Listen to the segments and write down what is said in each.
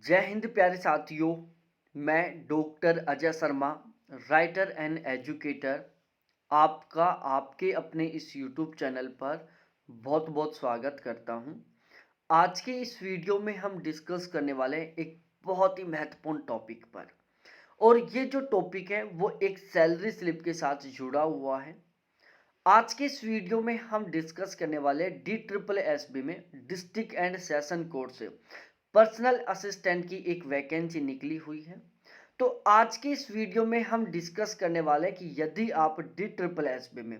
जय हिंद प्यारे साथियों। मैं doctor Ajay Sharma, writer and educator, आपका आपके अपने इस यूट्यूब चैनल पर बहुत बहुत स्वागत करता हूं। आज के इस वीडियो में हम डिस्कस करने वाले हैं एक बहुत ही महत्वपूर्ण टॉपिक पर। और ये जो टॉपिक है वो एक सैलरी स्लिप के साथ जुड़ा हुआ है। आज के इस वीडियो में हम डिस्कस करने वाले हैं DSSB में डिस्ट्रिक्ट एंड सेशन कोर्ट से पर्सनल असिस्टेंट की एक वैकेंसी निकली हुई है। तो आज के इस वीडियो में हम डिस्कस करने वाले हैं कि यदि आप DSSB में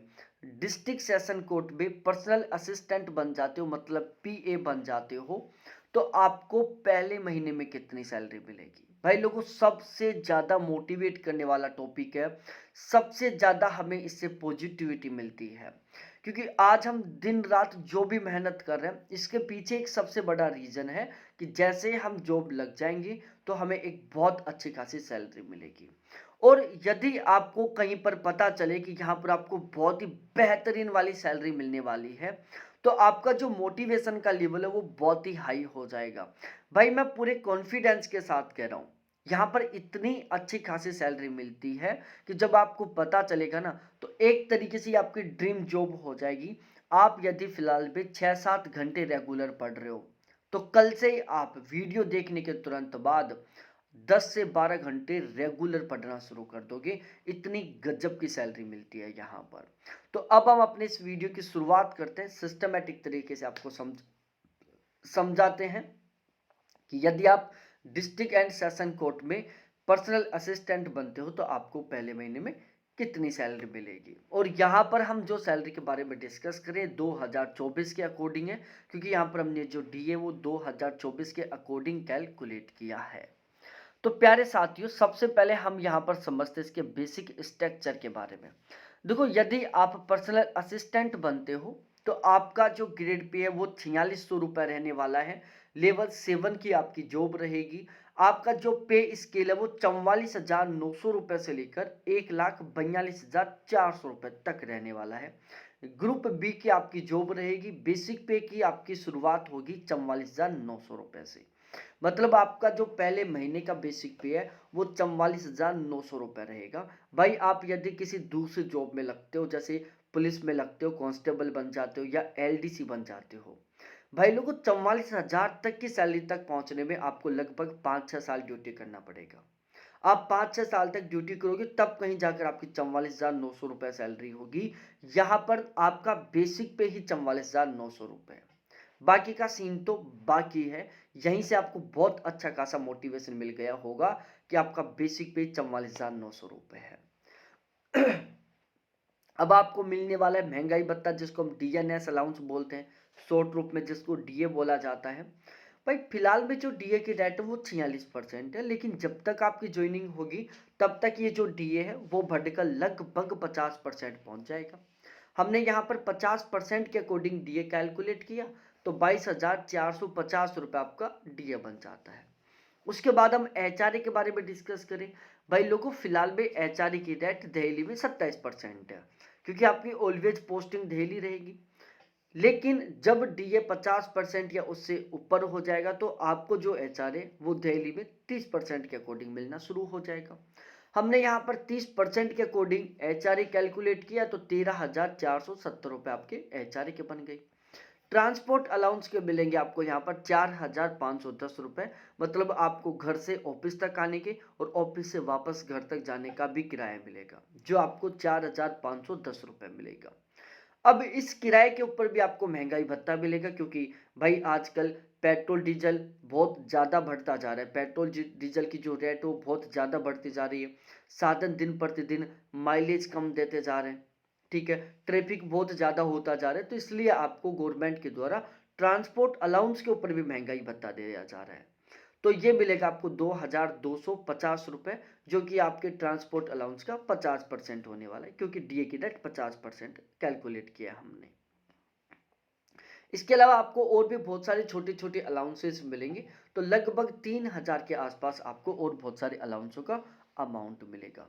डिस्ट्रिक्ट सेशन कोर्ट में पर्सनल असिस्टेंट बन जाते हो, मतलब PA बन जाते हो, तो आपको पहले महीने में कितनी सैलरी मिलेगी। भाई लोगों, सबसे ज़्यादा मोटिवेट करने वाला टॉपिक है, सबसे ज़्यादा हमें इससे पॉजिटिविटी मिलती है, क्योंकि आज हम दिन रात जो भी मेहनत कर रहे हैं इसके पीछे एक सबसे बड़ा रीज़न है कि जैसे हम जॉब लग जाएंगे तो हमें एक बहुत अच्छी खासी सैलरी मिलेगी। और यदि आपको कहीं पर पता चले कि यहाँ पर आपको बहुत ही बेहतरीन वाली सैलरी मिलने वाली है, तो आपका जो मोटिवेशन का लेवल है वो बहुत ही हाई हो जाएगा। भाई मैं पूरे कॉन्फिडेंस के साथ कह रहा हूँ, यहाँ पर इतनी अच्छी खासी सैलरी मिलती है कि जब आपको पता चलेगा ना, तो एक तरीके से आपकी ड्रीम जॉब हो जाएगी। आप यदि फिलहाल भी 6-7 घंटे रेगुलर पढ़ रहे हो, तो कल से ही आप वीडियो देखने के तुरंत बाद 10 से 12 घंटे रेगुलर पढ़ना शुरू कर दोगे। इतनी गजब की सैलरी मिलती है यहाँ पर। तो अब हम अपने इस वीडियो की शुरुआत करते हैं, सिस्टमेटिक तरीके से आपको समझाते हैं कि यदि आप डिस्ट्रिक्ट एंड सेशन कोर्ट में पर्सनल असिस्टेंट बनते हो तो आपको पहले महीने में कितनी सैलरी मिलेगी। और यहाँ पर हम जो सैलरी के बारे में डिस्कस करें 2024 के अकॉर्डिंग है, क्योंकि यहाँ पर हमने जो डी है वो 2024 के अकॉर्डिंग कैलकुलेट किया है। तो प्यारे साथियों, सबसे पहले हम यहाँ पर समझते हैं इसके बेसिक स्ट्रक्चर के बारे में। देखो, यदि आप पर्सनल असिस्टेंट बनते हो तो आपका जो ग्रेड पे है वो 4600 रुपये रहने वाला है। लेवल 7 की आपकी जॉब रहेगी। आपका जो पे स्केल है वो 44,900 रुपये से लेकर 1,42,400 रुपये तक रहने वाला है। ग्रुप बी की आपकी जॉब रहेगी। बेसिक पे की आपकी शुरुआत होगी 44,900 रुपये से। मतलब आपका जो पहले महीने का बेसिक पे है वो 44,900 रुपये रहेगा। भाई आप यदि किसी दूसरी जॉब में लगते हो, जैसे पुलिस में लगते हो, कांस्टेबल बन जाते हो या LDC बन जाते हो, भाई लोगों 44,000 तक की सैलरी तक पहुंचने में आपको लगभग 5-6 साल ड्यूटी करना पड़ेगा। आप 5-6 साल तक ड्यूटी करोगे तब कहीं जाकर आपकी 44,900 रुपये सैलरी होगी। यहाँ पर आपका बेसिक पे ही 44,900 रुपये। बाकी का सीन तो बाकी है। यहीं से आपको बहुत अच्छा खासा मोटिवेशन मिल गया होगा कि आपका बेसिक पे 44,900 रुपये है। अब आपको मिलने वाला है महंगाई भत्ता, जिसको हम DNS अलाउंस बोलते हैं, शॉर्ट रूप में जिसको DA बोला जाता है। भाई फिलहाल में जो DA की रेट है वो 46% है, लेकिन जब तक आपकी ज्वाइनिंग होगी तब तक ये जो DA है वो बढ़कर लगभग 50% पहुंच जाएगा। हमने यहाँ पर 50% के अकॉर्डिंग DA कैलकुलेट किया तो 22,450 रुपये आपका DA बन जाता है। उसके बाद हम HRA के बारे में डिस्कस करें। भाई लोगों, फिलहाल में HRA की रेट दिल्ली में 27% है, क्योंकि आपकी ऑलवेज पोस्टिंग दिल्ली रहेगी। लेकिन जब DA 50% या उससे ऊपर हो जाएगा तो आपको जो HRA वो दिल्ली में 30% के अकॉर्डिंग मिलना शुरू हो जाएगा। हमने यहाँ पर 30% के अकॉर्डिंग HRA कैलकुलेट किया तो 13,470 रुपये आपके HRA के बन गए। ट्रांसपोर्ट अलाउंस के मिलेंगे आपको यहाँ पर 4,510 रुपये, मतलब आपको घर से ऑफिस तक आने के और ऑफिस से वापस घर तक जाने का भी किराया मिलेगा, जो आपको 4,510 रुपये मिलेगा। अब इस किराए के ऊपर भी आपको महंगाई भत्ता मिलेगा, क्योंकि भाई आजकल पेट्रोल डीजल बहुत ज़्यादा बढ़ता जा रहा है। पेट्रोल डीजल की जो रेट है वो बहुत ज़्यादा बढ़ती जा रही है। साधन दिन प्रतिदिन माइलेज कम देते जा रहे हैं, ठीक है, ट्रैफिक बहुत ज़्यादा होता जा रहा है, तो इसलिए आपको गवर्नमेंट के द्वारा ट्रांसपोर्ट अलाउंस के ऊपर भी महंगाई भत्ता दिया जा रहा है। तो ये मिलेगा आपको 2,250 रुपये, जो कि आपके ट्रांसपोर्ट अलाउंस का 50% होने वाला है, क्योंकि DA की रेट 50% कैलकुलेट किया हमने। इसके अलावा आपको और भी बहुत सारे छोटे छोटे अलाउंसेस मिलेंगे, तो लगभग 3,000 के आसपास आपको और बहुत सारे अलाउंसों का अमाउंट मिलेगा।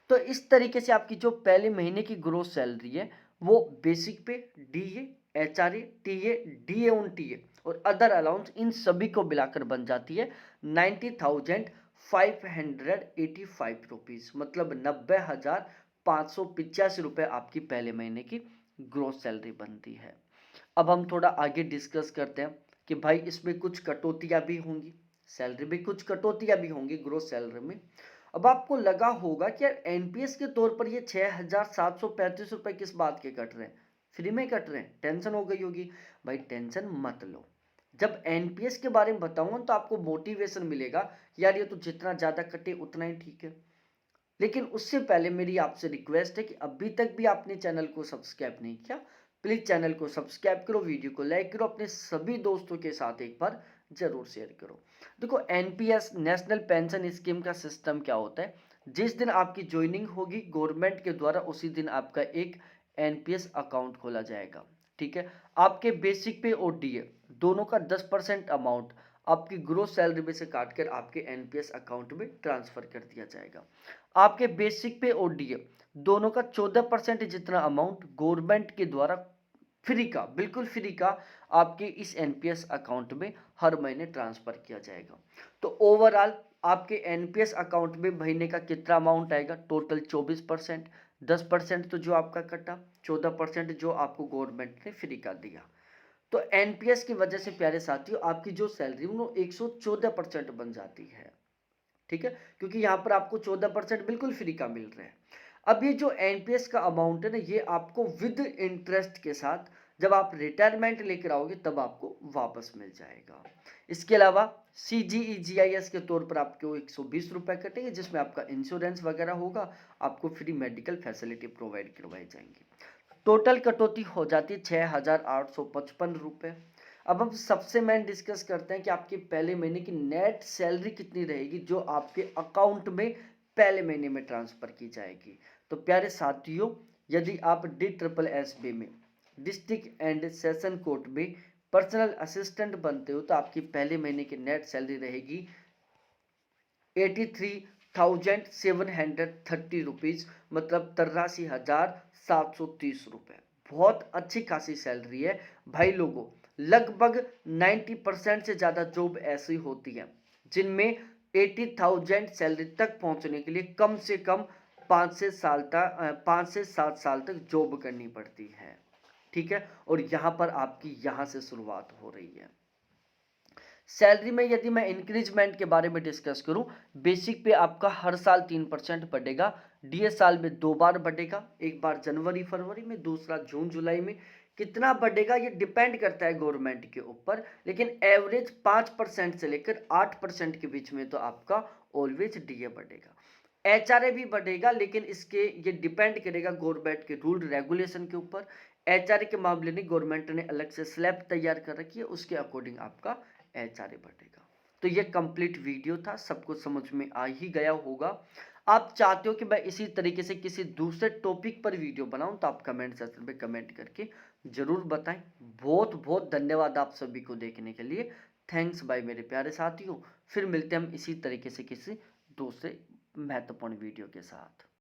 तो इस तरीके से आपकी जो पहले महीने की ग्रोस सैलरी है वो बेसिक पे, DA, HRA, TA, DA on TA और अदर अलाउंस, इन सभी को मिलाकर बन जाती है 90,585 रुपीज़, मतलब 90,585 रुपये आपकी पहले महीने की ग्रोस सैलरी बनती है। अब हम थोड़ा आगे डिस्कस करते हैं कि भाई इसमें कुछ कटौतियाँ भी होंगी, सैलरी में कुछ कटौतियाँ भी होंगी ग्रोस सैलरी में। अब आपको लगा होगा कि यार एनपीएस के तौर पर ये 6,735 रुपये किस बात के कट रहे हैं, फ्री में कट रहे हैं, टेंशन हो गई होगी। भाई टेंशन मत लो, जब एनपीएस के बारे में बताऊंगा तो आपको मोटिवेशन मिलेगा कि यार ये तो जितना ज़्यादा कटे उतना ही ठीक है। लेकिन उससे पहले मेरी आपसे रिक्वेस्ट है कि अभी तक भी आपने चैनल को सब्सक्राइब नहीं किया, प्लीज़ चैनल को सब्सक्राइब करो, वीडियो को लाइक करो, अपने सभी दोस्तों के साथ एक बार जरूर शेयर करो। देखो एनपीएस नेशनल पेंशन स्कीम का सिस्टम क्या होता है, जिस दिन आपकी ज्वाइनिंग होगी गवर्नमेंट के द्वारा उसी दिन आपका एक एनपीएस अकाउंट खोला जाएगा। ठीक है, आपके बेसिक पे और डीए दोनों का 10% अमाउंट आपकी ग्रोस सैलरी में से काटकर आपके एनपीएस अकाउंट में ट्रांसफर कर दिया जाएगा। आपके बेसिक पे और डीए दोनों का 14% जितना अमाउंट गवर्नमेंट के द्वारा फ्री का, बिल्कुल फ्री का आपके इस एनपीएस अकाउंट में हर महीने ट्रांसफर किया जाएगा। तो ओवरऑल आपके एनपीएस अकाउंट में महीने का कितना अमाउंट आएगा, टोटल 24%। 10% तो जो आपका कटा, 14% जो आपको गवर्नमेंट ने फ्री का दिया। तो एनपीएस की वजह से प्यारे साथियों आपकी जो सैलरी वो 114% बन जाती है। ठीक है, क्योंकि यहाँ पर आपको 14% बिल्कुल फ्री का मिल रहा है। अब ये जो एनपीएस का अमाउंट है ना, ये आपको विद इंटरेस्ट के साथ जब आप रिटायरमेंट लेकर आओगे तब आपको वापस मिल जाएगा। इसके अलावा सीजीईजीआईएस के तौर पर आपको 120 रुपये कटेंगे, जिसमें आपका इंश्योरेंस वगैरह होगा, आपको फ्री मेडिकल फैसिलिटी प्रोवाइड करवाई जाएंगी। टोटल कटौती हो जाती है 6,855 रुपये। अब हम सबसे मेन डिस्कस करते हैं कि आपके पहले महीने की नेट सैलरी कितनी रहेगी जो आपके अकाउंट में पहले महीने में ट्रांसफर की जाएगी। तो प्यारे साथियों, यदि आप DSSB में, डिस्ट्रिक्ट एंड सेशन कोर्ट में पर्सनल असिस्टेंट बनते हो तो आपकी पहले महीने की नेट सैलरी रहेगी 83,730 रुपीज़, मतलब 83,730 रुपये। बहुत अच्छी खासी सैलरी है भाई लोगों। लगभग 90% से ज़्यादा जॉब ऐसी होती है जिनमें 80,000 सैलरी तक पहुंचने के लिए कम से कम 5 से 7 साल तक जॉब करनी पड़ती है। ठीक है, और यहाँ पर आपकी यहाँ से शुरुआत हो रही है। सैलरी में यदि मैं इंक्रीजमेंट के बारे में डिस्कस करूं, बेसिक पे आपका हर साल 3% बढ़ेगा, डीए साल में 2 बार बढ़ेगा, एक बार जनवरी फरवरी में, दूसरा जून जुलाई में। कितना बढ़ेगा ये डिपेंड करता है गवर्नमेंट के ऊपर, लेकिन एवरेज 5% से लेकर 8% के बीच में तो आपका ऑलवेज डीए बढ़ेगा। एचआरए भी बढ़ेगा, लेकिन इसके ये डिपेंड करेगा गवर्नमेंट के रूल रेगुलेशन के ऊपर। एचआरए के मामले में गवर्नमेंट ने अलग से स्लैब तैयार कर रखी है, उसके अकॉर्डिंग आपका एचआरए बढ़ेगा। तो ये कंप्लीट वीडियो था, सबको समझ में आ ही गया होगा। आप चाहते हो कि मैं इसी तरीके से किसी दूसरे टॉपिक पर वीडियो बनाऊं तो आप कमेंट सेक्शन में कमेंट करके जरूर बताएं। बहुत बहुत धन्यवाद आप सभी को देखने के लिए। थैंक्स बाय मेरे प्यारे साथियों। फिर मिलते हैं हम इसी तरीके से किसी दूसरे महत्वपूर्ण वीडियो के साथ।